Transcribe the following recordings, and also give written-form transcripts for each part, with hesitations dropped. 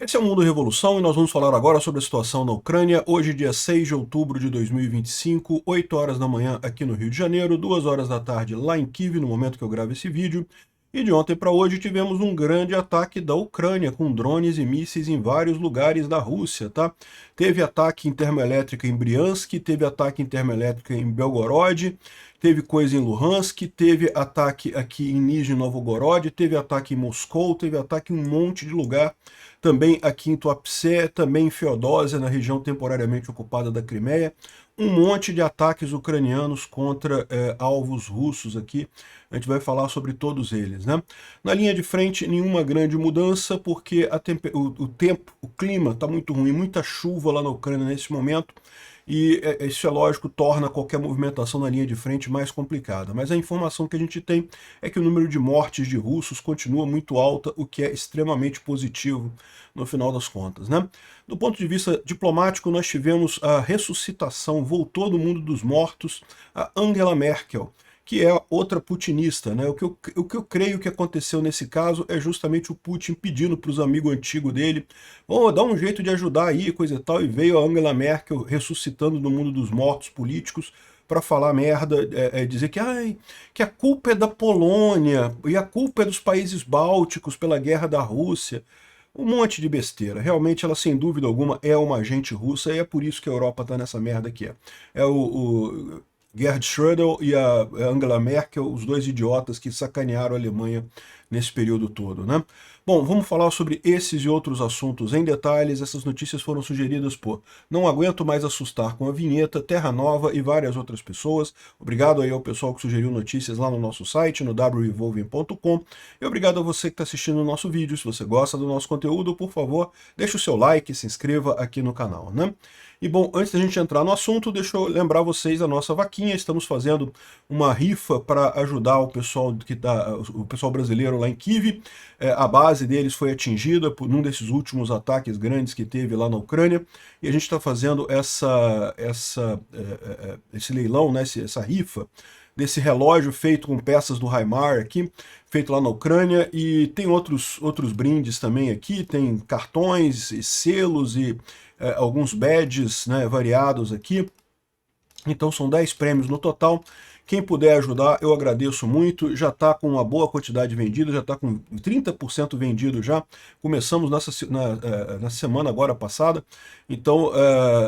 Esse é o Mundo Revolução e nós vamos falar agora sobre a situação na Ucrânia. Hoje, dia 6 de outubro de 2025, 8 horas da manhã aqui no Rio de Janeiro, 2 horas da tarde lá em Kiev, no momento que eu gravo esse vídeo. E de ontem para hoje tivemos um grande ataque da Ucrânia, com drones e mísseis em vários lugares da Rússia, tá? Teve ataque em termoelétrica em Briansk, teve ataque em termoelétrica em Belgorod, teve coisa em Luhansk, teve ataque aqui em Nizhny Novgorod, teve ataque em Moscou, teve ataque em um monte de lugar, também aqui em Tuapse, também em Feodósia, na região temporariamente ocupada da Crimeia, um monte de ataques ucranianos contra alvos russos aqui. A gente vai falar sobre todos eles, né? Na linha de frente, nenhuma grande mudança, porque o tempo, o clima está muito ruim, muita chuva lá na Ucrânia nesse momento, e isso é lógico, torna qualquer movimentação na linha de frente mais complicada. Mas a informação que a gente tem é que o número de mortes de russos continua muito alta, o que é extremamente positivo no final das contas, né? Do ponto de vista diplomático, nós tivemos a ressuscitação, voltou do mundo dos mortos, a Angela Merkel, que é outra putinista, né? O que eu creio que aconteceu nesse caso é justamente o Putin pedindo para os amigos antigos dele, oh, dá um jeito de ajudar aí, coisa e tal, e veio a Angela Merkel ressuscitando no mundo dos mortos políticos para falar merda, dizer que, que a culpa é da Polônia, e a culpa é dos países bálticos pela guerra da Rússia. Um monte de besteira. Realmente ela, sem dúvida alguma, é uma agente russa, e é por isso que a Europa está nessa merda que é. É o Gerhard Schröder e a Angela Merkel, os dois idiotas que sacanearam a Alemanha nesse período todo, né? Bom, vamos falar sobre esses e outros assuntos em detalhes. Essas notícias foram sugeridas por Não Aguento Mais Assustar com a Vinheta, Terra Nova e várias outras pessoas. Obrigado aí ao pessoal que sugeriu notícias lá no nosso site, no wrevolving.com. E obrigado a você que está assistindo o nosso vídeo. Se você gosta do nosso conteúdo, por favor, deixe o seu like e se inscreva aqui no canal, né? E bom, antes da gente entrar no assunto, deixa eu lembrar vocês da nossa vaquinha. Estamos fazendo uma rifa para ajudar o pessoal o pessoal brasileiro lá em Kiev. A base deles foi atingida por um desses últimos ataques grandes que teve lá na Ucrânia. E a gente está fazendo esse leilão, né, essa rifa desse relógio feito com peças do Haimar aqui, feito lá na Ucrânia, e tem outros brindes também aqui, tem cartões e selos e alguns badges, né, variados aqui. Então são 10 prêmios no total. Quem puder ajudar, eu agradeço muito. Já está com uma boa quantidade vendida, já está com 30% vendido já. Começamos na semana agora passada, então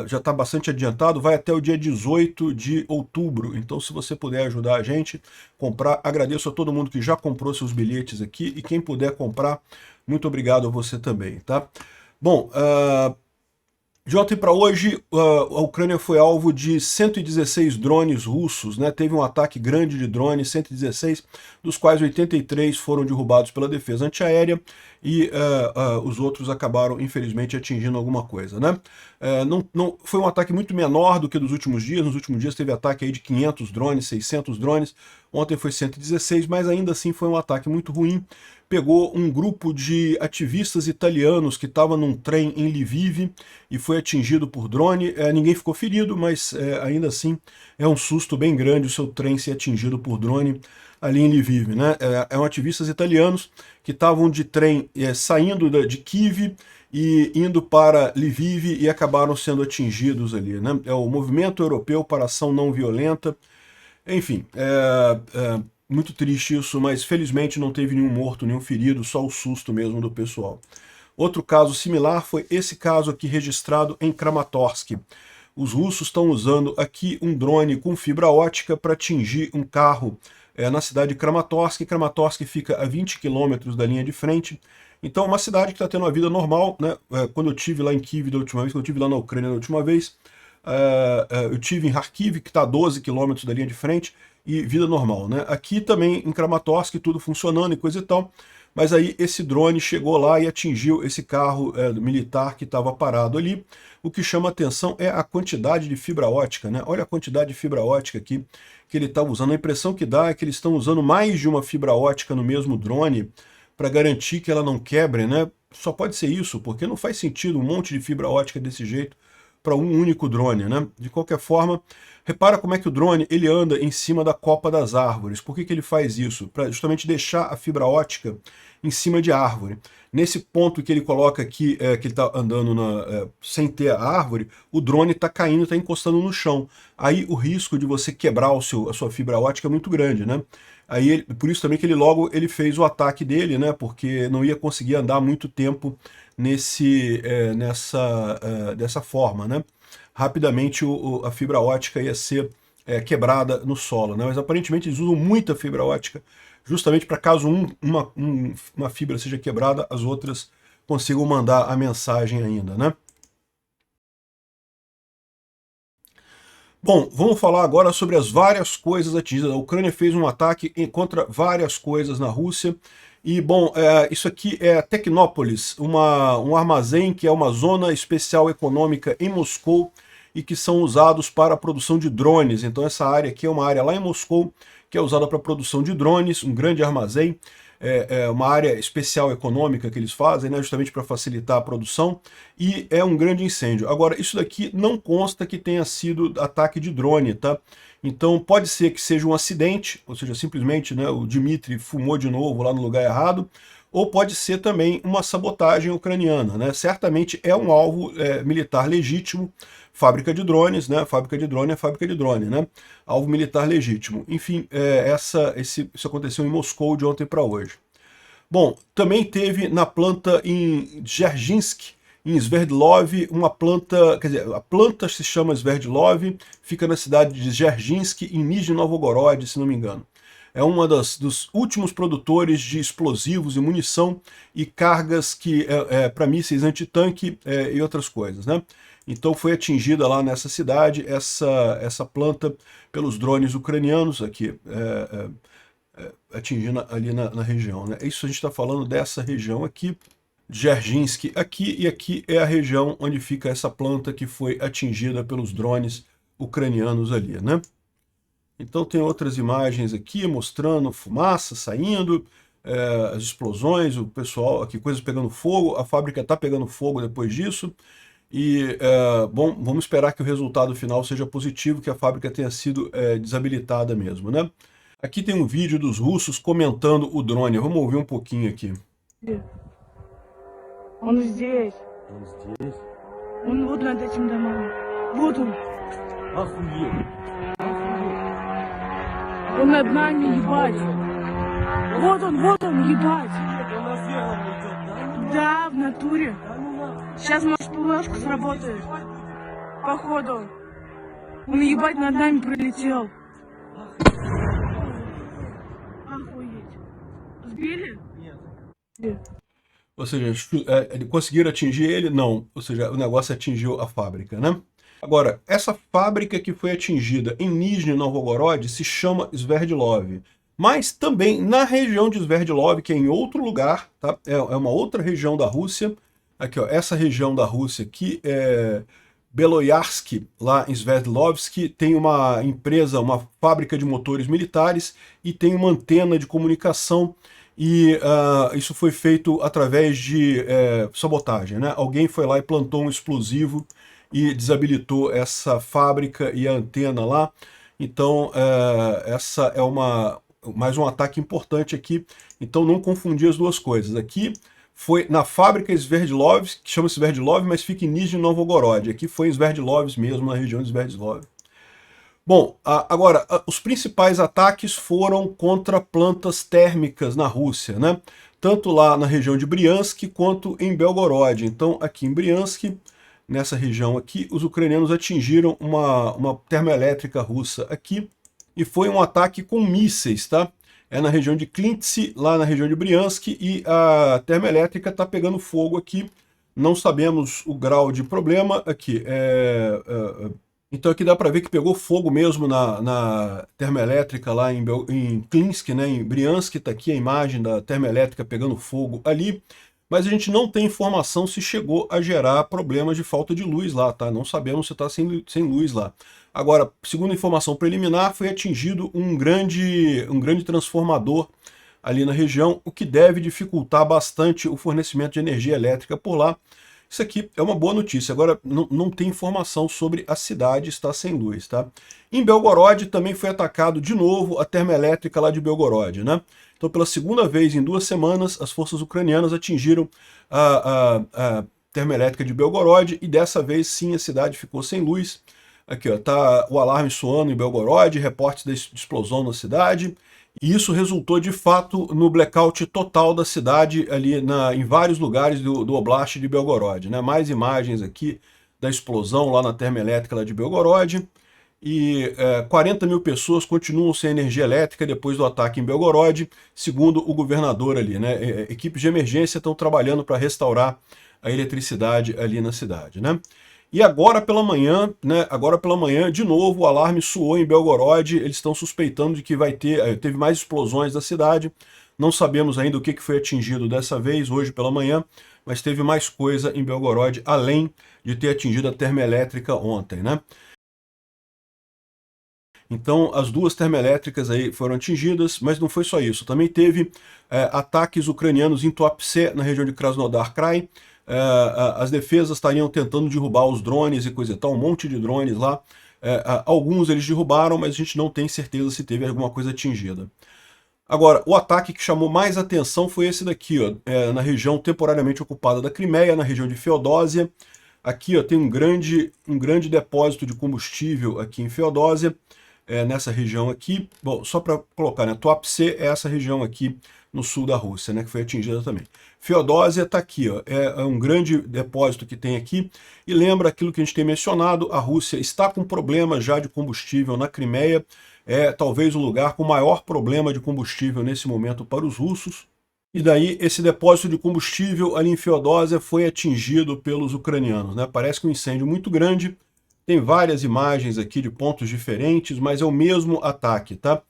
já está bastante adiantado. Vai até o dia 18 de outubro. Então, se você puder ajudar a gente comprar, agradeço a todo mundo que já comprou seus bilhetes aqui. E quem puder comprar, muito obrigado a você também, tá? Bom, de ontem para hoje, a Ucrânia foi alvo de 116 drones russos, né? Teve um ataque grande de drones, 116, dos quais 83 foram derrubados pela defesa antiaérea e os outros acabaram, infelizmente, atingindo alguma coisa, né? Foi um ataque muito menor do que dos últimos dias. Nos últimos dias teve ataque aí de 500 drones, 600 drones. Ontem foi 116, mas ainda assim foi um ataque muito ruim. Pegou um grupo de ativistas italianos que estava num trem em Lviv e foi atingido por drone. Ninguém ficou ferido, mas ainda assim é um susto bem grande o seu trem ser atingido por drone ali em Lviv, né? Eram ativistas italianos que estavam de trem saindo de Kiev e indo para Lviv e acabaram sendo atingidos ali, né? É o Movimento Europeu para a Ação Não Violenta. Enfim, muito triste isso, mas felizmente não teve nenhum morto, nenhum ferido, só o susto mesmo do pessoal. Outro caso similar foi esse caso aqui registrado em Kramatorsk. Os russos estão usando aqui um drone com fibra ótica para atingir um carro na cidade de Kramatorsk. Kramatorsk fica a 20 quilômetros da linha de frente. Então é uma cidade que está tendo uma vida normal, né? Quando eu estive lá em Kiev da última vez, quando eu estive lá na Ucrânia da última vez, eu estive em Kharkiv, que está a 12 quilômetros da linha de frente, e vida normal, né? Aqui também em Kramatorsk, tudo funcionando e coisa e tal, mas aí esse drone chegou lá e atingiu esse carro militar que estava parado ali. O que chama atenção é a quantidade de fibra ótica, né? Olha a quantidade de fibra ótica aqui que ele está usando. A impressão que dá é que eles estão usando mais de uma fibra ótica no mesmo drone para garantir que ela não quebre, né? Só pode ser isso, porque não faz sentido um monte de fibra ótica desse jeito para um único drone, né? De qualquer forma, repara como é que o drone ele anda em cima da copa das árvores. Por que que ele faz isso? Para justamente deixar a fibra ótica em cima de árvore. Nesse ponto que ele coloca aqui, que ele está andando sem ter a árvore, o drone está caindo, está encostando no chão. Aí o risco de você quebrar a sua fibra ótica é muito grande, né? Aí, por isso também que ele fez o ataque dele, né? Porque não ia conseguir andar muito tempo dessa forma, né? Rapidamente a fibra ótica ia ser quebrada no solo, né? Mas aparentemente eles usam muita fibra ótica, justamente para caso uma fibra seja quebrada, as outras consigam mandar a mensagem ainda, né? Bom, vamos falar agora sobre as várias coisas atingidas. A Ucrânia fez um ataque contra várias coisas na Rússia. E, bom, isso aqui é Tecnópolis, um armazém que é uma zona especial econômica em Moscou e que são usados para a produção de drones. Então essa área aqui é uma área lá em Moscou que é usada para a produção de drones, um grande armazém. É uma área especial econômica que eles fazem, né, justamente para facilitar a produção, e é um grande incêndio. Agora, isso daqui não consta que tenha sido ataque de drone, tá? Então pode ser que seja um acidente, ou seja, simplesmente, né, o Dmitry fumou de novo lá no lugar errado, ou pode ser também uma sabotagem ucraniana, né? Certamente é um alvo militar legítimo, fábrica de drones, né? Fábrica de drone é fábrica de drone, né? Alvo militar legítimo. Enfim, isso aconteceu em Moscou de ontem para hoje. Bom, também teve na planta em Dzerzhinsk, em Sverdlov, uma planta, quer dizer, a planta se chama Sverdlov, fica na cidade de Dzerzhinsk, em Nizhny Novgorod, se não me engano. É uma dos últimos produtores de explosivos e munição e cargas para mísseis antitanque e outras coisas, né? Então foi atingida lá nessa cidade essa planta pelos drones ucranianos aqui, atingindo ali na região, né? Isso a gente está falando dessa região aqui, Dzerzhinsk aqui, e aqui é a região onde fica essa planta que foi atingida pelos drones ucranianos ali, né? Então tem outras imagens aqui mostrando fumaça saindo, as explosões, o pessoal aqui, coisas pegando fogo, a fábrica está pegando fogo depois disso. E, bom, vamos esperar que o resultado final seja positivo, que a fábrica tenha sido desabilitada mesmo, né? Aqui tem um vídeo dos russos comentando o drone, vamos ouvir um pouquinho aqui. Он здесь. Он здесь? Он вот над этим домом. Вот он. Охуеть. Он над нами, ебать. Вот он, ебать. Он на ферму идет, да? Да, в натуре. Да ну нахуй. Сейчас, может, ПВшка сработает. Походу. Он, ебать, над нами пролетел. Охуеть. Сбили? Нет. Ou seja, conseguiram atingir ele? Não. Ou seja, o negócio atingiu a fábrica, né? Agora, essa fábrica que foi atingida em Nizhny Novgorod se chama Sverdlov. Mas também na região de Sverdlov, que é em outro lugar, tá? É uma outra região da Rússia. Aqui, ó, essa região da Rússia aqui é Beloyarsk, lá em Sverdlovsk, tem uma empresa, uma fábrica de motores militares e tem uma antena de comunicação. E isso foi feito através de sabotagem, né? Alguém foi lá e plantou um explosivo e desabilitou essa fábrica e a antena lá. Então, essa é mais um ataque importante aqui. Então, não confundir as duas coisas. Aqui foi na fábrica Sverdlov, que chama Sverdlov, mas fica em Nizhny Novgorod. Aqui foi em Sverdlovsk mesmo, na região de Sverdlov. Bom, agora, os principais ataques foram contra plantas térmicas na Rússia, né? Tanto lá na região de Briansk quanto em Belgorod. Então, aqui em Briansk, nessa região aqui, os ucranianos atingiram uma termoelétrica russa aqui, e foi um ataque com mísseis, tá? É na região de Klintsi, lá na região de Briansk, e a termoelétrica está pegando fogo aqui. Não sabemos o grau de problema aqui. Então aqui dá para ver que pegou fogo mesmo na termoelétrica lá em Klinsk, né, em Briansk, está aqui a imagem da termoelétrica pegando fogo ali, mas a gente não tem informação se chegou a gerar problemas de falta de luz lá, tá? Não sabemos se está sem luz lá. Agora, segundo a informação preliminar, foi atingido um grande transformador ali na região, o que deve dificultar bastante o fornecimento de energia elétrica por lá. Isso aqui é uma boa notícia. Agora, não tem informação sobre a cidade estar sem luz, tá? Em Belgorod também foi atacado de novo a termoelétrica lá de Belgorod, né? Então, pela segunda vez em 2 semanas, as forças ucranianas atingiram a termoelétrica de Belgorod e dessa vez sim a cidade ficou sem luz. Aqui, ó, tá o alarme soando em Belgorod, reportes de explosão na cidade. E isso resultou, de fato, no blackout total da cidade ali em vários lugares do Oblast de Belgorod, né? Mais imagens aqui da explosão lá na termoelétrica lá de Belgorod. E 40 mil pessoas continuam sem energia elétrica depois do ataque em Belgorod, segundo o governador ali, né? Equipes de emergência estão trabalhando para restaurar a eletricidade ali na cidade, né? E agora pela manhã, né? Agora pela manhã, de novo, o alarme soou em Belgorod. Eles estão suspeitando de que teve mais explosões da cidade. Não sabemos ainda o que foi atingido dessa vez, hoje pela manhã, mas teve mais coisa em Belgorod, além de ter atingido a termoelétrica ontem, né? Então, as 2 termoelétricas aí foram atingidas, mas não foi só isso. Também teve ataques ucranianos em Tuapse, na região de Krasnodar Krai. As defesas estariam tentando derrubar os drones e coisa e tal, um monte de drones lá. Alguns eles derrubaram, mas a gente não tem certeza se teve alguma coisa atingida. Agora, o ataque que chamou mais atenção foi esse daqui, ó, na região temporariamente ocupada da Crimeia, na região de Feodósia. Aqui ó, tem um grande depósito de combustível aqui em Feodósia, nessa região aqui. Bom, só para colocar, né, Tuapse é essa região aqui no sul da Rússia, né, que foi atingida também. Feodósia está aqui, ó, é um grande depósito que tem aqui, e lembra aquilo que a gente tem mencionado, a Rússia está com problema já de combustível na Crimeia, é talvez o lugar com maior problema de combustível nesse momento para os russos, e daí esse depósito de combustível ali em Feodósia foi atingido pelos ucranianos, né? Parece que um incêndio muito grande, tem várias imagens aqui de pontos diferentes, mas é o mesmo ataque, tá?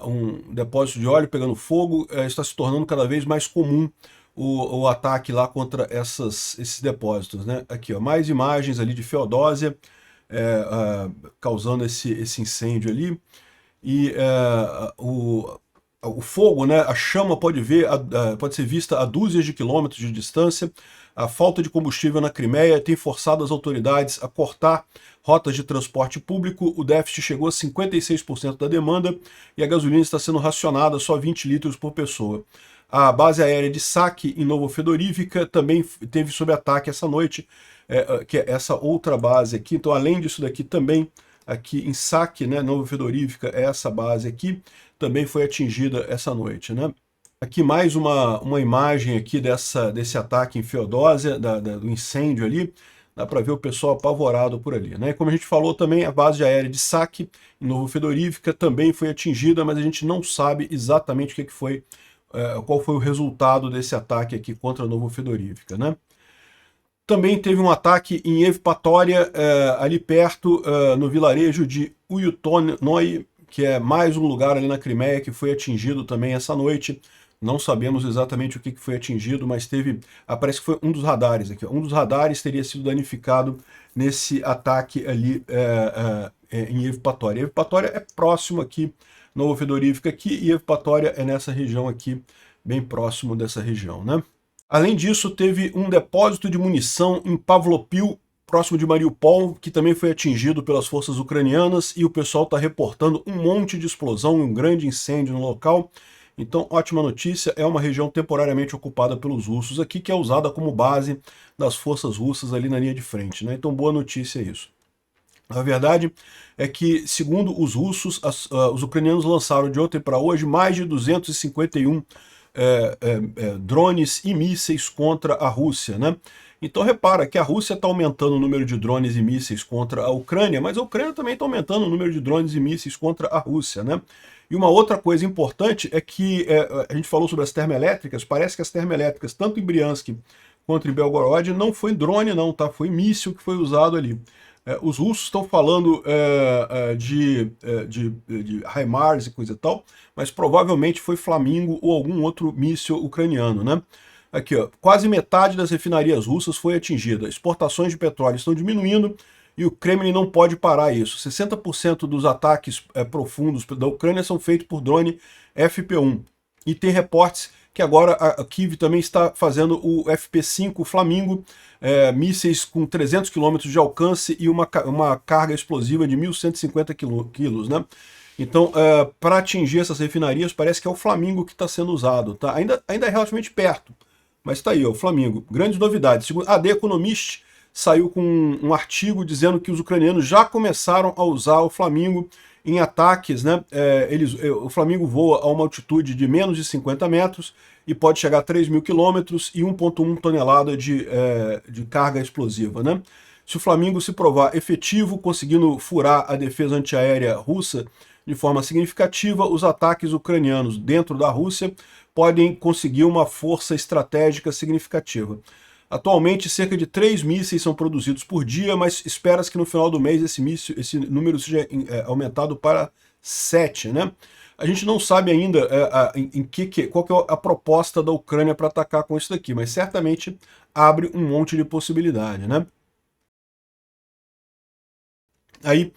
Um depósito de óleo pegando fogo, está se tornando cada vez mais comum o ataque lá contra esses depósitos, né? Aqui, ó, mais imagens ali de Feodósia, causando esse incêndio ali. E o fogo, né, a chama pode ser vista a dúzias de quilômetros de distância. A falta de combustível na Crimeia tem forçado as autoridades a cortar rotas de transporte público. O déficit chegou a 56% da demanda e a gasolina está sendo racionada só 20 litros por pessoa. A base aérea de Saki, em Novofedorivka, também teve sob ataque essa noite, que é essa outra base aqui. Então, além disso daqui, também aqui em Saki, né, Novofedorivka, essa base aqui, também foi atingida essa noite, né? Aqui mais uma imagem aqui desse ataque em Feodósia, do incêndio ali. Dá para ver o pessoal apavorado por ali, né? E como a gente falou também, a base aérea de Saki, em Novofedorivka, também foi atingida, mas a gente não sabe exatamente o que foi, qual foi o resultado desse ataque aqui contra Novofedorivka, né? Também teve um ataque em Evpatoria, ali perto, no vilarejo de Uyutonoi, que é mais um lugar ali na Crimeia que foi atingido também essa noite. Não sabemos exatamente o que foi atingido, mas parece que foi um dos radares aqui. Um dos radares teria sido danificado nesse ataque ali em Evpatoria. Evpatoria é próximo aqui, Novofedorivka aqui, e Evpatoria é nessa região aqui, bem próximo dessa região, né? Além disso, teve um depósito de munição em Pavlopil, próximo de Mariupol, que também foi atingido pelas forças ucranianas, e o pessoal está reportando um monte de explosão, um grande incêndio no local. Então, ótima notícia, é uma região temporariamente ocupada pelos russos aqui, que é usada como base das forças russas ali na linha de frente, né? Então, boa notícia isso. A verdade é que, segundo os russos, os ucranianos lançaram de ontem para hoje mais de 251 drones e mísseis contra a Rússia, né? Então repara que a Rússia está aumentando o número de drones e mísseis contra a Ucrânia, mas a Ucrânia também está aumentando o número de drones e mísseis contra a Rússia, né? E uma outra coisa importante é que a gente falou sobre as termoelétricas, parece que as termoelétricas, tanto em Briansk quanto em Belgorod, não foi drone não, tá? Foi míssil que foi usado ali. Os russos estão falando de HIMARS e coisa e tal, mas provavelmente foi Flamingo ou algum outro míssil ucraniano, né? Aqui, ó, quase metade das refinarias russas foi atingida. Exportações de petróleo estão diminuindo e o Kremlin não pode parar isso. 60% dos ataques profundos da Ucrânia são feitos por drone FP1. E tem reportes que agora a Kyiv também está fazendo o FP5 Flamingo, mísseis com 300 km de alcance e uma carga explosiva de 1.150 quilos, né? Então, para atingir essas refinarias, parece que é o Flamingo que está sendo usado, tá? Ainda é relativamente perto, mas está aí, ó, o Flamingo. Grandes novidades. Segundo a The Economist, saiu com um artigo dizendo que os ucranianos já começaram a usar o Flamingo em ataques, né? O Flamingo voa a uma altitude de menos de 50 metros e pode chegar a 3.000 quilômetros e 1,1 tonelada de carga explosiva, né? Se o Flamingo se provar efetivo, conseguindo furar a defesa antiaérea russa de forma significativa, os ataques ucranianos dentro da Rússia podem conseguir uma força estratégica significativa. Atualmente, cerca de 3 mísseis são produzidos por dia, mas espera-se que no final do mês esse número seja aumentado para 7, né? A gente não sabe ainda qual que é a proposta da Ucrânia para atacar com isso daqui, mas certamente abre um monte de possibilidade, né? Aí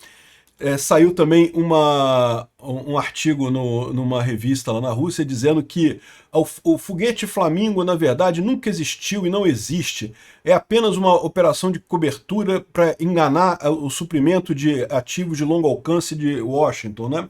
saiu também um artigo numa revista lá na Rússia dizendo que o foguete Flamingo, na verdade, nunca existiu e não existe. É apenas uma operação de cobertura para enganar o suprimento de ativos de longo alcance de Washington, né?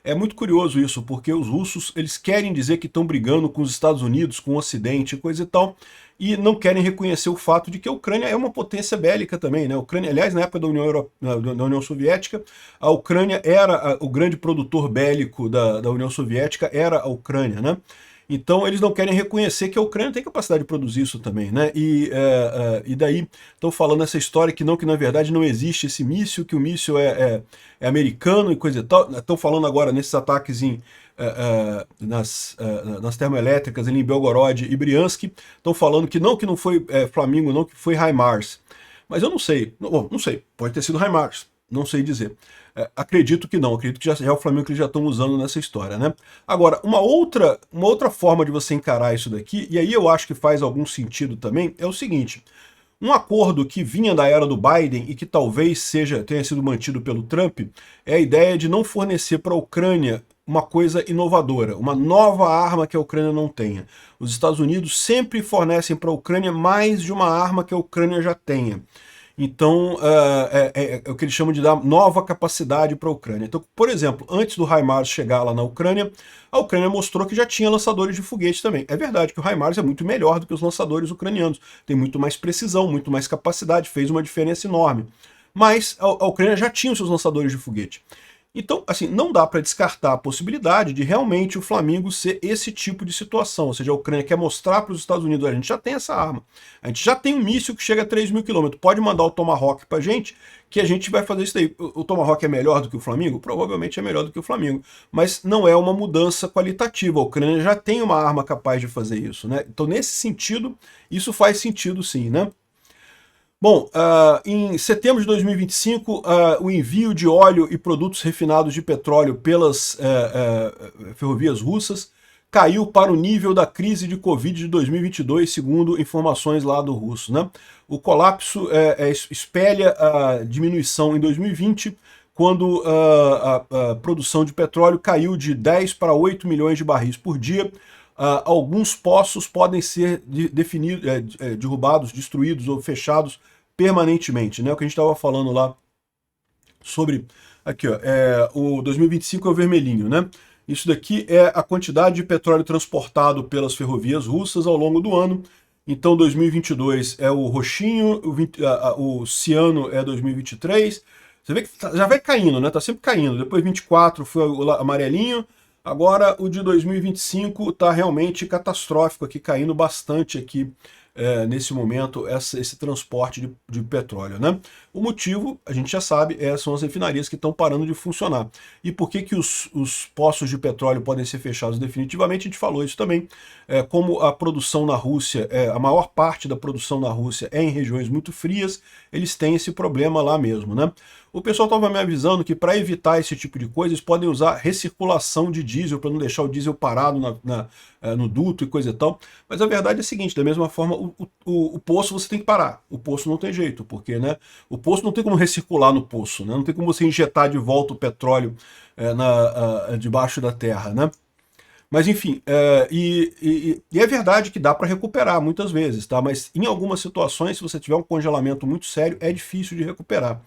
É muito curioso isso, porque os russos eles querem dizer que estão brigando com os Estados Unidos, com o Ocidente, coisa e tal, e não querem reconhecer o fato de que a Ucrânia é uma potência bélica também, né? A Ucrânia, aliás, na época da União Soviética, a Ucrânia era o grande produtor bélico da União Soviética, era a Ucrânia, né? Então eles não querem reconhecer que a Ucrânia tem capacidade de produzir isso também, né? E daí estão falando essa história que na verdade não existe esse míssil, que o míssil é americano e coisa e tal. Estão falando agora nesses ataques nas termoelétricas ali em Belgorod e Briansk, estão falando que não foi Flamingo, não, que foi HIMARS. Mas eu não sei, não sei, pode ter sido HIMARS, não sei dizer. Acredito que não, acredito que já é o Flamingo que eles já estão usando nessa história, né? Agora, uma outra forma de você encarar isso daqui, e aí eu acho que faz algum sentido também, é o seguinte: um acordo que vinha da era do Biden e que talvez tenha sido mantido pelo Trump, é a ideia de não fornecer para a Ucrânia uma coisa inovadora, uma nova arma que a Ucrânia não tenha. Os Estados Unidos sempre fornecem para a Ucrânia mais de uma arma que a Ucrânia já tenha. Então, é o que eles chamam de dar nova capacidade para a Ucrânia. Então, por exemplo, antes do HIMARS chegar lá na Ucrânia, a Ucrânia mostrou que já tinha lançadores de foguete também. É verdade que o HIMARS é muito melhor do que os lançadores ucranianos. Tem muito mais precisão, muito mais capacidade, fez uma diferença enorme. Mas a Ucrânia já tinha os seus lançadores de foguete. Então, assim, não dá para descartar a possibilidade de realmente o Flamingo ser esse tipo de situação. Ou seja, a Ucrânia quer mostrar para os Estados Unidos: a gente já tem essa arma, a gente já tem um míssil que chega a 3.000 quilômetros, pode mandar o Tomahawk para a gente, que a gente vai fazer isso daí. O Tomahawk é melhor do que o Flamingo? Provavelmente é melhor do que o Flamingo, mas não é uma mudança qualitativa. A Ucrânia já tem uma arma capaz de fazer isso, né? Então, nesse sentido, isso faz sentido sim, né? Bom, em setembro de 2025, o envio de óleo e produtos refinados de petróleo pelas ferrovias russas caiu para o nível da crise de Covid de 2022, segundo informações lá do russo, né? O colapso espelha a diminuição em 2020, quando a produção de petróleo caiu de 10 para 8 milhões de barris por dia. Alguns poços podem ser derrubados, destruídos ou fechados permanentemente, né? O que a gente estava falando lá sobre... Aqui, ó, o 2025 é o vermelhinho, né? Isso daqui é a quantidade de petróleo transportado pelas ferrovias russas ao longo do ano. Então, 2022 é o roxinho, o ciano é 2023. Você vê que já vai caindo, né? Tá sempre caindo. Depois 24 foi o amarelinho. Agora o de 2025 está realmente catastrófico aqui, caindo bastante aqui nesse momento esse transporte de petróleo, né? O motivo, a gente já sabe, são as refinarias que estão parando de funcionar. E por que os poços de petróleo podem ser fechados definitivamente? A gente falou isso também. Como a produção na Rússia, a maior parte da produção na Rússia é em regiões muito frias, eles têm esse problema lá mesmo, né? O pessoal estava me avisando que para evitar esse tipo de coisa, eles podem usar recirculação de diesel, para não deixar o diesel parado no duto e coisa e tal. Mas a verdade é a seguinte: da mesma forma, o poço você tem que parar. O poço não tem jeito, porque, né, o poço não tem como recircular no poço, né? Não tem como você injetar de volta o petróleo debaixo da terra, né? Mas enfim, e é verdade que dá para recuperar muitas vezes, tá? Mas em algumas situações, se você tiver um congelamento muito sério, é difícil de recuperar.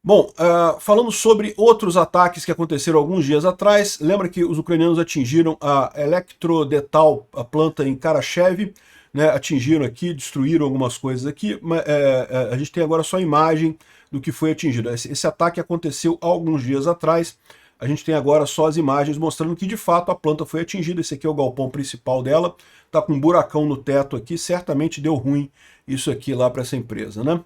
Bom, falando sobre outros ataques que aconteceram alguns dias atrás, lembra que os ucranianos atingiram a Elektrodetal, a planta em Karachev, né, atingiram aqui, destruíram algumas coisas aqui, mas a gente tem agora só a imagem do que foi atingido. Esse ataque aconteceu há alguns dias atrás, a gente tem agora só as imagens mostrando que de fato a planta foi atingida. Esse aqui é o galpão principal dela, tá com um buracão no teto aqui, certamente deu ruim isso aqui lá para essa empresa, né?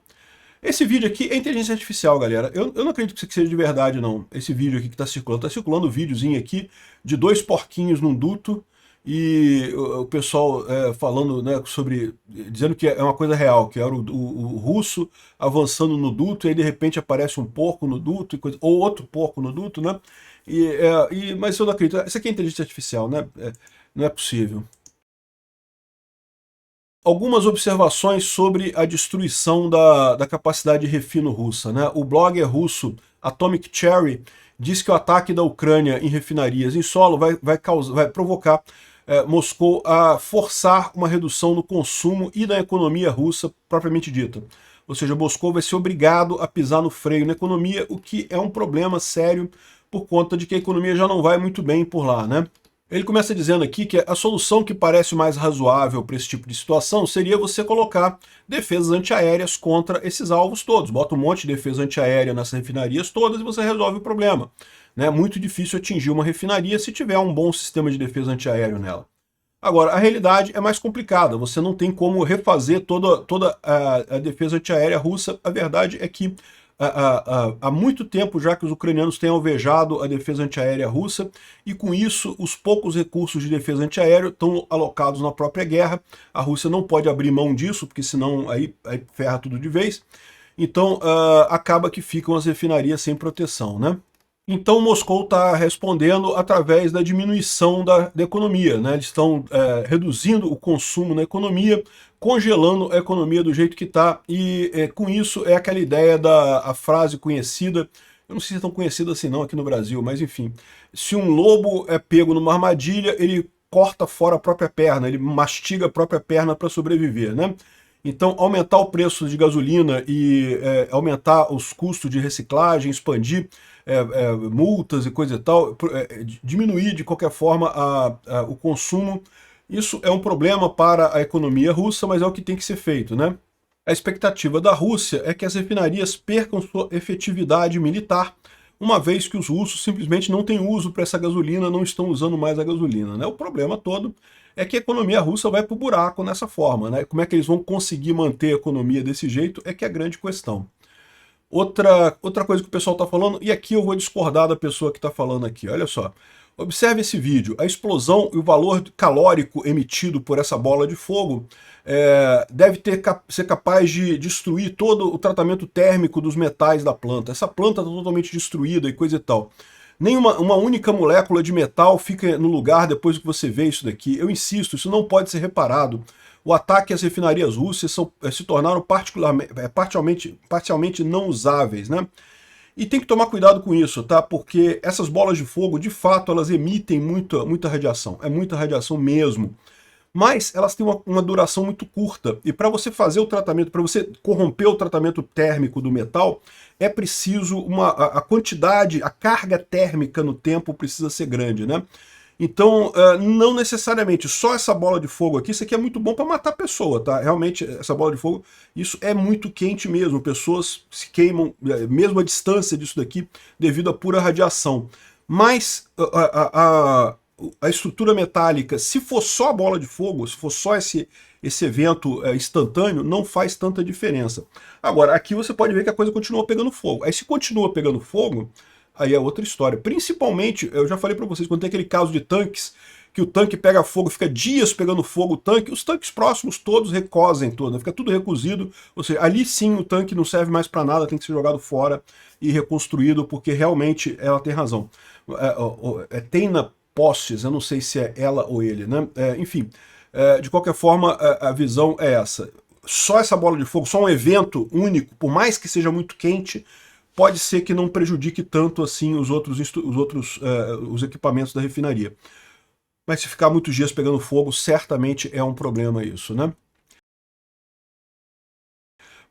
Esse vídeo aqui é inteligência artificial, galera. Eu não acredito que isso aqui seja de verdade, não. Esse vídeo aqui que está circulando. Está circulando um videozinho aqui de 2 porquinhos num duto e o pessoal falando, né, sobre... dizendo que é uma coisa real, que era o russo avançando no duto e aí de repente aparece um porco no duto, ou outro porco no duto, né? Mas eu não acredito. Isso aqui é inteligência artificial, né? Não é possível. Algumas observações sobre a destruição da capacidade de refino russa, né? O blogger russo Atomic Cherry diz que o ataque da Ucrânia em refinarias em solo vai provocar Moscou a forçar uma redução no consumo e na economia russa propriamente dita. Ou seja, Moscou vai ser obrigado a pisar no freio na economia, o que é um problema sério por conta de que a economia já não vai muito bem por lá, né? Ele começa dizendo aqui que a solução que parece mais razoável para esse tipo de situação seria você colocar defesas antiaéreas contra esses alvos todos. Bota um monte de defesa antiaérea nessas refinarias todas e você resolve o problema. É muito difícil atingir uma refinaria se tiver um bom sistema de defesa antiaéreo nela. Agora, a realidade é mais complicada. Você não tem como refazer toda a defesa antiaérea russa. A verdade é que há muito tempo já que os ucranianos têm alvejado a defesa antiaérea russa e com isso os poucos recursos de defesa antiaérea estão alocados na própria guerra. A Rússia não pode abrir mão disso, porque senão aí ferra tudo de vez. Então acaba que ficam as refinarias sem proteção, né? Então Moscou está respondendo através da diminuição da economia, né? Eles estão reduzindo o consumo na economia, congelando a economia do jeito que está, e com isso é aquela ideia a frase conhecida, eu não sei se é tão conhecida assim não aqui no Brasil, mas enfim, se um lobo é pego numa armadilha, ele corta fora a própria perna, ele mastiga a própria perna para sobreviver, né? Então, aumentar o preço de gasolina e aumentar os custos de reciclagem, expandir multas e coisa e tal, diminuir de qualquer forma o consumo, isso é um problema para a economia russa, mas é o que tem que ser feito, né? A expectativa da Rússia é que as refinarias percam sua efetividade militar, uma vez que os russos simplesmente não têm uso para essa gasolina, não estão usando mais a gasolina, né? O problema todo é que a economia russa vai para o buraco nessa forma, né? Como é que eles vão conseguir manter a economia desse jeito é que é a grande questão. Outra coisa que o pessoal está falando, e aqui eu vou discordar da pessoa que está falando aqui, olha só. Observe esse vídeo, a explosão e o valor calórico emitido por essa bola de fogo deve ser capaz de destruir todo o tratamento térmico dos metais da planta. Essa planta está totalmente destruída e coisa e tal. Uma única molécula de metal fica no lugar depois que você vê isso daqui. Eu insisto, isso não pode ser reparado. O ataque às refinarias russas se tornaram parcialmente não usáveis, né? E tem que tomar cuidado com isso, tá? Porque essas bolas de fogo, de fato, elas emitem muita radiação. É muita radiação mesmo. Mas elas têm uma duração muito curta. E para você fazer o tratamento, para você corromper o tratamento térmico do metal, é preciso a quantidade, a carga térmica no tempo precisa ser grande, né? Então, não necessariamente só essa bola de fogo aqui, isso aqui é muito bom para matar a pessoa, tá? Realmente, essa bola de fogo, isso é muito quente mesmo, pessoas se queimam, mesmo a distância disso daqui, devido à pura radiação. Mas a estrutura metálica, se for só a bola de fogo, se for só esse evento instantâneo, não faz tanta diferença. Agora, aqui você pode ver que a coisa continua pegando fogo. Aí se continua pegando fogo, aí é outra história. Principalmente, eu já falei para vocês, quando tem aquele caso de tanques, que o tanque pega fogo, fica dias pegando fogo o tanque, os tanques próximos todos recosem todo, fica tudo recozido, ou seja, ali sim o tanque não serve mais para nada, tem que ser jogado fora e reconstruído, porque realmente ela tem razão. Teina Postes, eu não sei se é ela ou ele, né? Enfim, de qualquer forma, a visão é essa. Só essa bola de fogo, só um evento único, por mais que seja muito quente, pode ser que não prejudique tanto assim os equipamentos da refinaria. mas se ficar muitos dias pegando fogo, certamente é um problema isso, né?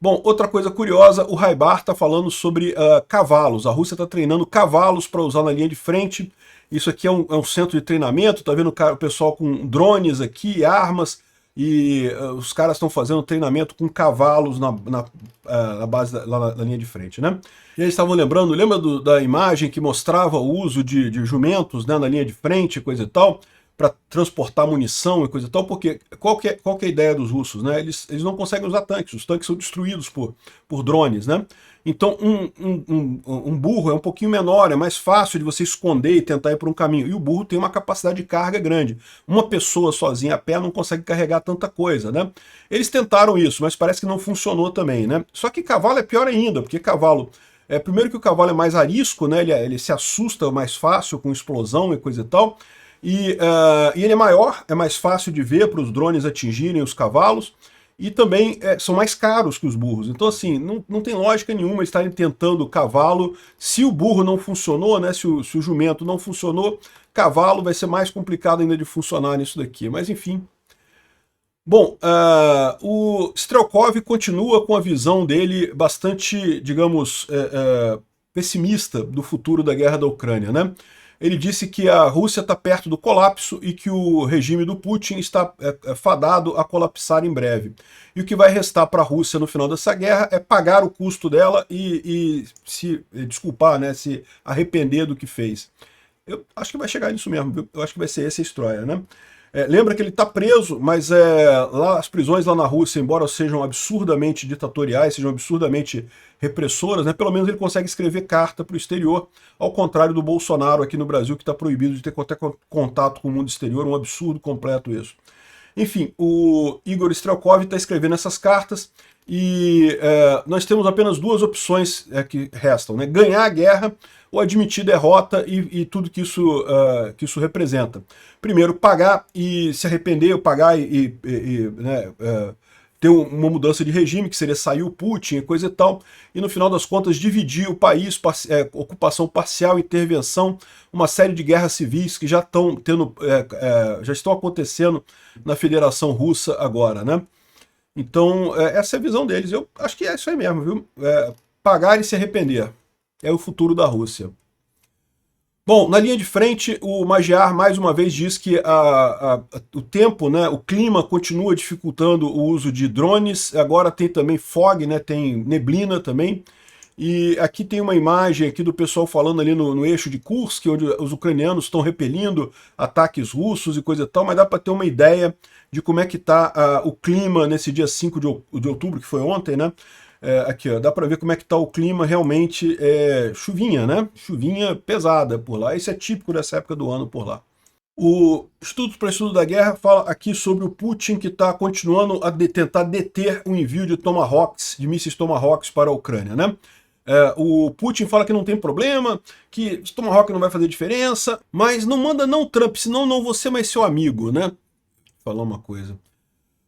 Bom, outra coisa curiosa, o Raibar está falando sobre cavalos. A Rússia está treinando cavalos para usar na linha de frente. Isso aqui é um centro de treinamento, tá vendo o pessoal com drones aqui, armas, e os caras estão fazendo treinamento com cavalos na base, lá na linha de frente, né? E eles estavam lembrando, lembra da imagem que mostrava o uso de jumentos, né, na linha de frente, coisa e tal, para transportar munição e coisa e tal, porque qual que é a ideia dos russos, né? Eles não conseguem usar tanques, os tanques são destruídos por drones, né? Então um burro é um pouquinho menor, é mais fácil de você esconder e tentar ir por um caminho, e o burro tem uma capacidade de carga grande. Uma pessoa sozinha a pé não consegue carregar tanta coisa, né? Eles tentaram isso, mas parece que não funcionou também, né? Só que cavalo é pior ainda, porque cavalo... primeiro que o cavalo é mais arisco, né? Ele se assusta mais fácil com explosão e coisa e tal, e ele é maior, é mais fácil de ver para os drones atingirem os cavalos, e também são mais caros que os burros. Então, assim, não tem lógica nenhuma eles estarem tentando o cavalo. Se o burro não funcionou, né, se o jumento não funcionou, cavalo vai ser mais complicado ainda de funcionar nisso daqui. Mas, enfim. Bom, o Strelkov continua com a visão dele bastante, digamos, pessimista do futuro da guerra da Ucrânia, né? Ele disse que a Rússia está perto do colapso e que o regime do Putin está fadado a colapsar em breve. E o que vai restar para a Rússia no final dessa guerra é pagar o custo dela e se desculpar, né, se arrepender do que fez. Eu acho que vai chegar nisso mesmo, viu? Eu acho que vai ser essa a história, né? Lembra que ele está preso, mas lá, as prisões lá na Rússia, embora sejam absurdamente ditatoriais, sejam absurdamente repressoras, né, pelo menos ele consegue escrever carta para o exterior, ao contrário do Bolsonaro aqui no Brasil, que está proibido de ter qualquer contato com o mundo exterior, um absurdo completo isso. Enfim, o Igor Strelkov está escrevendo essas cartas e nós temos apenas duas opções que restam, né? Ganhar a guerra ou admitir derrota e tudo que isso representa. Primeiro, pagar e se arrepender, pagar né, ter uma mudança de regime, que seria sair o Putin e coisa e tal, e no final das contas dividir o país, ocupação parcial, intervenção, uma série de guerras civis que já estão acontecendo na Federação Russa agora, né? Então, essa é a visão deles. Eu acho que é isso aí mesmo, viu? Pagar e se arrepender. É o futuro da Rússia. Bom, na linha de frente, o Magyar mais uma vez diz que o tempo, né, o clima continua dificultando o uso de drones. Agora tem também fog, né, tem neblina também. E aqui tem uma imagem aqui do pessoal falando ali no eixo de Kursk, onde os ucranianos estão repelindo ataques russos e coisa e tal, mas dá para ter uma ideia de como é que está o clima nesse dia 5 de outubro, que foi ontem, né? Aqui, ó, dá para ver como é que está o clima realmente, chuvinha, né? Chuvinha pesada por lá. Isso é típico dessa época do ano por lá. O Instituto para Estudo da Guerra fala aqui sobre o Putin, que está continuando a tentar deter o envio de Tomahawks, de mísseis Tomahawks para a Ucrânia, né? O Putin fala que não tem problema, que Tomahawk não vai fazer diferença, mas não manda não, Trump, senão não vou ser mais seu amigo, né? Vou falar uma coisa.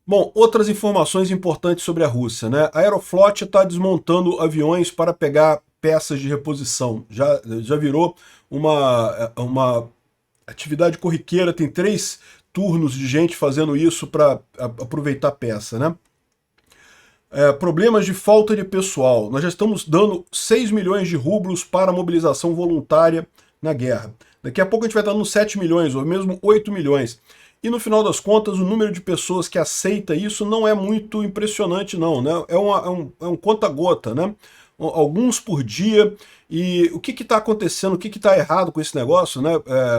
Bom, outras informações importantes sobre a Rússia, né? A Aeroflot está desmontando aviões para pegar peças de reposição. Já virou uma atividade corriqueira, tem 3 turnos de gente fazendo isso para aproveitar peça, né? Problemas de falta de pessoal. Nós já estamos dando 6 milhões de rublos para mobilização voluntária na guerra. Daqui a pouco a gente vai estar nos 7 milhões, ou mesmo 8 milhões. E no final das contas, o número de pessoas que aceita isso não é muito impressionante, não, né? É um conta-gota, né? Alguns por dia. E o que está acontecendo, o que está errado com esse negócio, né?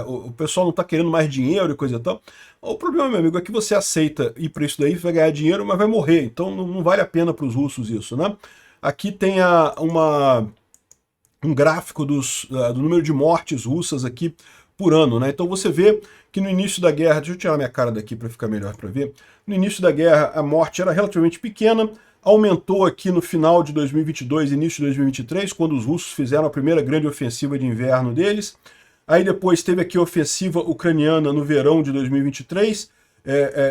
O pessoal não está querendo mais dinheiro e coisa e tal. O problema, meu amigo, é que você aceita ir para isso daí, vai ganhar dinheiro, mas vai morrer. Então não vale a pena para os russos isso, né? Aqui tem um gráfico do número de mortes russas aqui por ano, né? Então você vê que no início da guerra, deixa eu tirar minha cara daqui para ficar melhor para ver, no início da guerra a morte era relativamente pequena, aumentou aqui no final de 2022, início de 2023, quando os russos fizeram a primeira grande ofensiva de inverno deles. Aí depois teve aqui a ofensiva ucraniana no verão de 2023,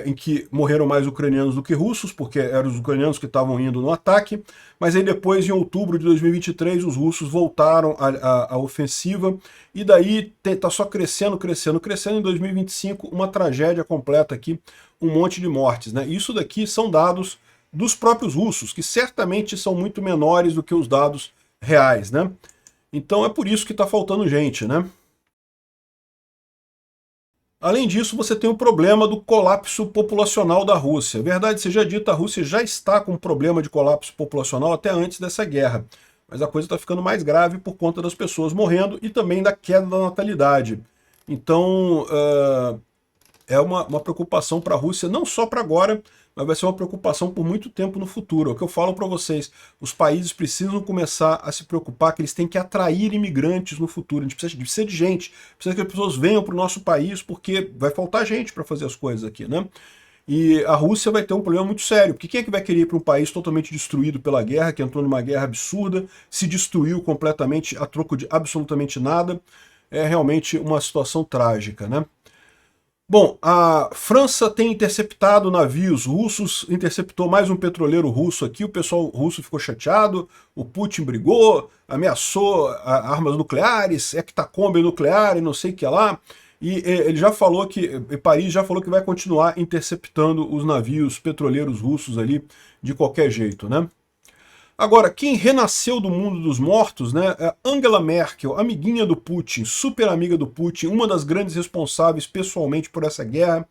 em que morreram mais ucranianos do que russos, porque eram os ucranianos que estavam indo no ataque, mas aí depois, em outubro de 2023, os russos voltaram à ofensiva, e daí está só crescendo, crescendo, crescendo. Em 2025, uma tragédia completa aqui, um monte de mortes, né? Isso daqui são dados dos próprios russos, que certamente são muito menores do que os dados reais, né? Então é por isso que está faltando gente, né? Além disso, você tem o problema do colapso populacional da Rússia. Verdade seja dita, a Rússia já está com um problema de colapso populacional até antes dessa guerra. Mas a coisa está ficando mais grave por conta das pessoas morrendo e também da queda da natalidade. Então, é uma preocupação para a Rússia, não só para agora, mas vai ser uma preocupação por muito tempo no futuro. É o que eu falo para vocês, os países precisam começar a se preocupar que eles têm que atrair imigrantes no futuro. A gente precisa de gente, precisa que as pessoas venham para o nosso país, porque vai faltar gente para fazer as coisas aqui, né? E a Rússia vai ter um problema muito sério, porque quem é que vai querer ir para um país totalmente destruído pela guerra, que entrou numa guerra absurda, se destruiu completamente a troco de absolutamente nada? É realmente uma situação trágica, né? Bom, a França tem interceptado navios russos, interceptou mais um petroleiro russo aqui, o pessoal russo ficou chateado, o Putin brigou, ameaçou armas nucleares, hectacombe nuclear e não sei o que lá, e ele já falou que, Paris já falou que vai continuar interceptando os navios petroleiros russos ali de qualquer jeito, né? Agora, quem renasceu do mundo dos mortos, né, é Angela Merkel, amiguinha do Putin, super amiga do Putin, uma das grandes responsáveis pessoalmente por essa guerra.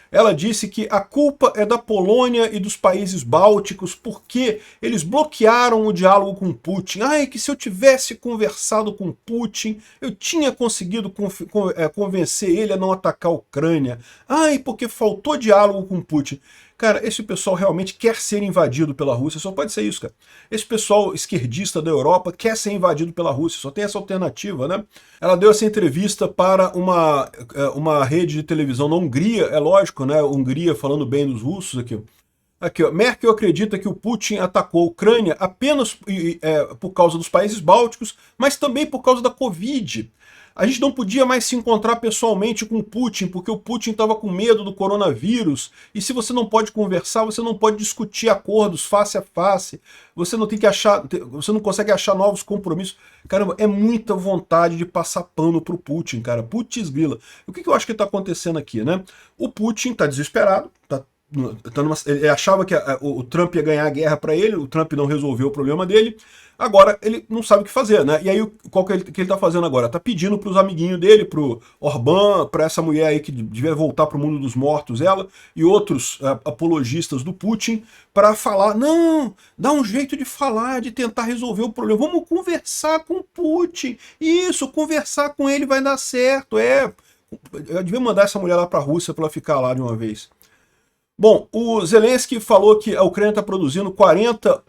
Ela disse que a culpa é da Polônia e dos países bálticos porque eles bloquearam o diálogo com Putin. Ai, que se eu tivesse conversado com Putin, eu tinha conseguido convencer ele a não atacar a Ucrânia. Ai, porque faltou diálogo com Putin. Cara, esse pessoal realmente quer ser invadido pela Rússia, só pode ser isso, cara. Esse pessoal esquerdista da Europa quer ser invadido pela Rússia, só tem essa alternativa, né? Ela deu essa entrevista para uma rede de televisão na Hungria, é lógico, né? Hungria falando bem dos russos aqui. Aqui, ó. Merkel acredita que o Putin atacou a Ucrânia apenas por causa dos países bálticos, mas também por causa da Covid. A gente não podia mais se encontrar pessoalmente com o Putin, porque o Putin estava com medo do coronavírus, e se você não pode conversar, você não pode discutir acordos face a face, você não tem que achar, você não consegue achar novos compromissos. Caramba, é muita vontade de passar pano pro Putin, cara. Putz grila. O que eu acho que está acontecendo aqui, né? O Putin está desesperado, ele achava que o Trump ia ganhar a guerra para ele, o Trump não resolveu o problema dele, agora ele não sabe o que fazer, né? E aí qual que ele está fazendo agora? Está pedindo para os amiguinhos dele, para o Orbán, para essa mulher aí que devia voltar para o mundo dos mortos, ela, e outros apologistas do Putin, para falar, não, dá um jeito de falar, de tentar resolver o problema, vamos conversar com o Putin, isso, conversar com ele vai dar certo, eu devia mandar essa mulher lá para a Rússia para ela ficar lá de uma vez. Bom, o Zelensky falou que a Ucrânia está produzindo 40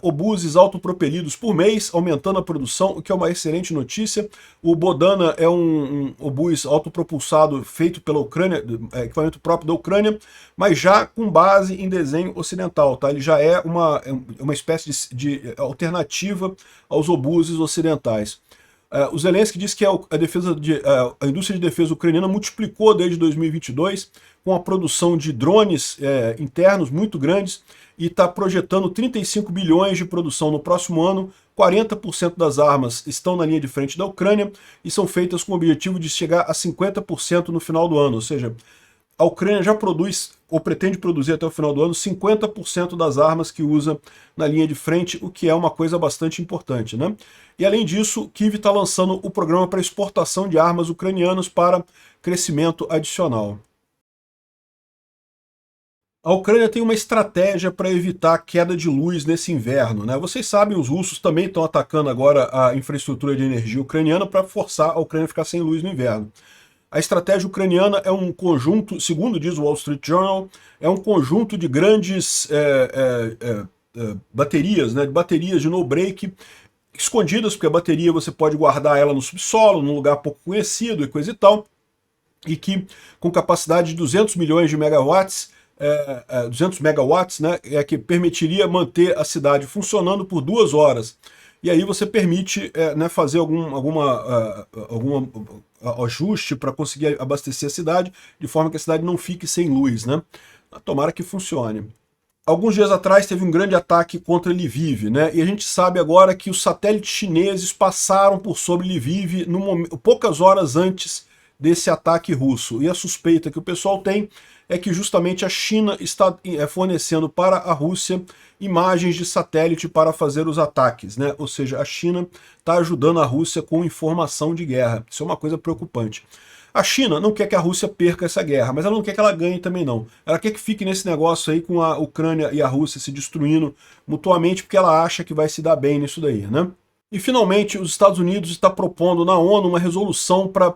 obuses autopropelidos por mês, aumentando a produção, o que é uma excelente notícia. O Bodana é um obus autopropulsado feito pela Ucrânia, equipamento próprio da Ucrânia, mas já com base em desenho ocidental, tá? Ele já é uma espécie de alternativa aos obuses ocidentais. O Zelensky disse que a indústria de defesa ucraniana multiplicou desde 2022 com a produção de drones internos muito grandes e está projetando 35 bilhões de produção no próximo ano. 40% das armas estão na linha de frente da Ucrânia e são feitas com o objetivo de chegar a 50% no final do ano, ou seja, a Ucrânia já produz, ou pretende produzir até o final do ano, 50% das armas que usa na linha de frente, o que é uma coisa bastante importante, né? E além disso, Kyiv está lançando o programa para exportação de armas ucranianas para crescimento adicional. A Ucrânia tem uma estratégia para evitar a queda de luz nesse inverno, né? Vocês sabem, os russos também estão atacando agora a infraestrutura de energia ucraniana para forçar a Ucrânia a ficar sem luz no inverno. A estratégia ucraniana é um conjunto, segundo diz o Wall Street Journal, é um conjunto de grandes baterias, né, baterias de no-break, escondidas, porque a bateria você pode guardar ela no subsolo, num lugar pouco conhecido e coisa e tal, e que com capacidade de 200 milhões de megawatts, 200 megawatts, né, que permitiria manter a cidade funcionando por 2 horas. E aí você permite fazer ajuste para conseguir abastecer a cidade, de forma que a cidade não fique sem luz, né? Tomara que funcione. Alguns dias atrás teve um grande ataque contra Lviv, né? E a gente sabe agora que os satélites chineses passaram por sobre Lviv poucas horas antes desse ataque russo. E a suspeita que o pessoal tem é que justamente a China está fornecendo para a Rússia imagens de satélite para fazer os ataques, né? Ou seja, a China está ajudando a Rússia com informação de guerra. Isso é uma coisa preocupante. A China não quer que a Rússia perca essa guerra, mas ela não quer que ela ganhe também não. Ela quer que fique nesse negócio aí com a Ucrânia e a Rússia se destruindo mutuamente, porque ela acha que vai se dar bem nisso daí, né? E finalmente os Estados Unidos está propondo na ONU uma resolução para...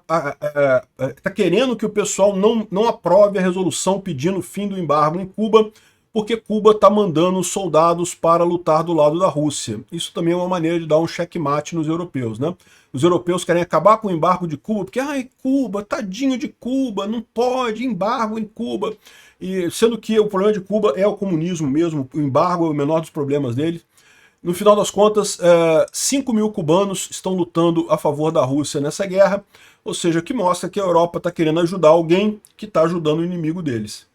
está querendo que o pessoal não aprove a resolução pedindo o fim do embargo em Cuba, porque Cuba está mandando soldados para lutar do lado da Rússia. Isso também é uma maneira de dar um checkmate nos europeus, né? Os europeus querem acabar com o embargo de Cuba, porque, ai, Cuba, tadinho de Cuba, não pode, embargo em Cuba. E sendo que o problema de Cuba é o comunismo mesmo, o embargo é o menor dos problemas dele. No final das contas, 5 mil cubanos estão lutando a favor da Rússia nessa guerra, ou seja, que mostra que a Europa está querendo ajudar alguém que está ajudando o inimigo deles.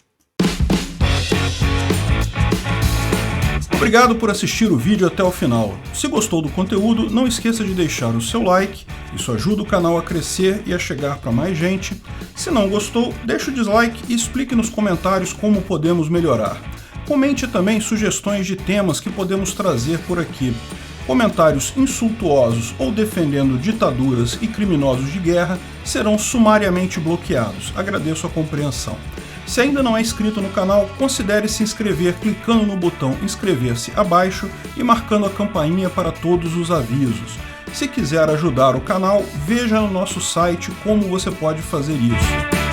Obrigado por assistir o vídeo até o final. Se gostou do conteúdo, não esqueça de deixar o seu like, isso ajuda o canal a crescer e a chegar para mais gente. Se não gostou, deixe o dislike e explique nos comentários como podemos melhorar. Comente também sugestões de temas que podemos trazer por aqui. Comentários insultuosos ou defendendo ditaduras e criminosos de guerra serão sumariamente bloqueados. Agradeço a compreensão. Se ainda não é inscrito no canal, considere se inscrever clicando no botão inscrever-se abaixo e marcando a campainha para todos os avisos. Se quiser ajudar o canal, veja no nosso site como você pode fazer isso.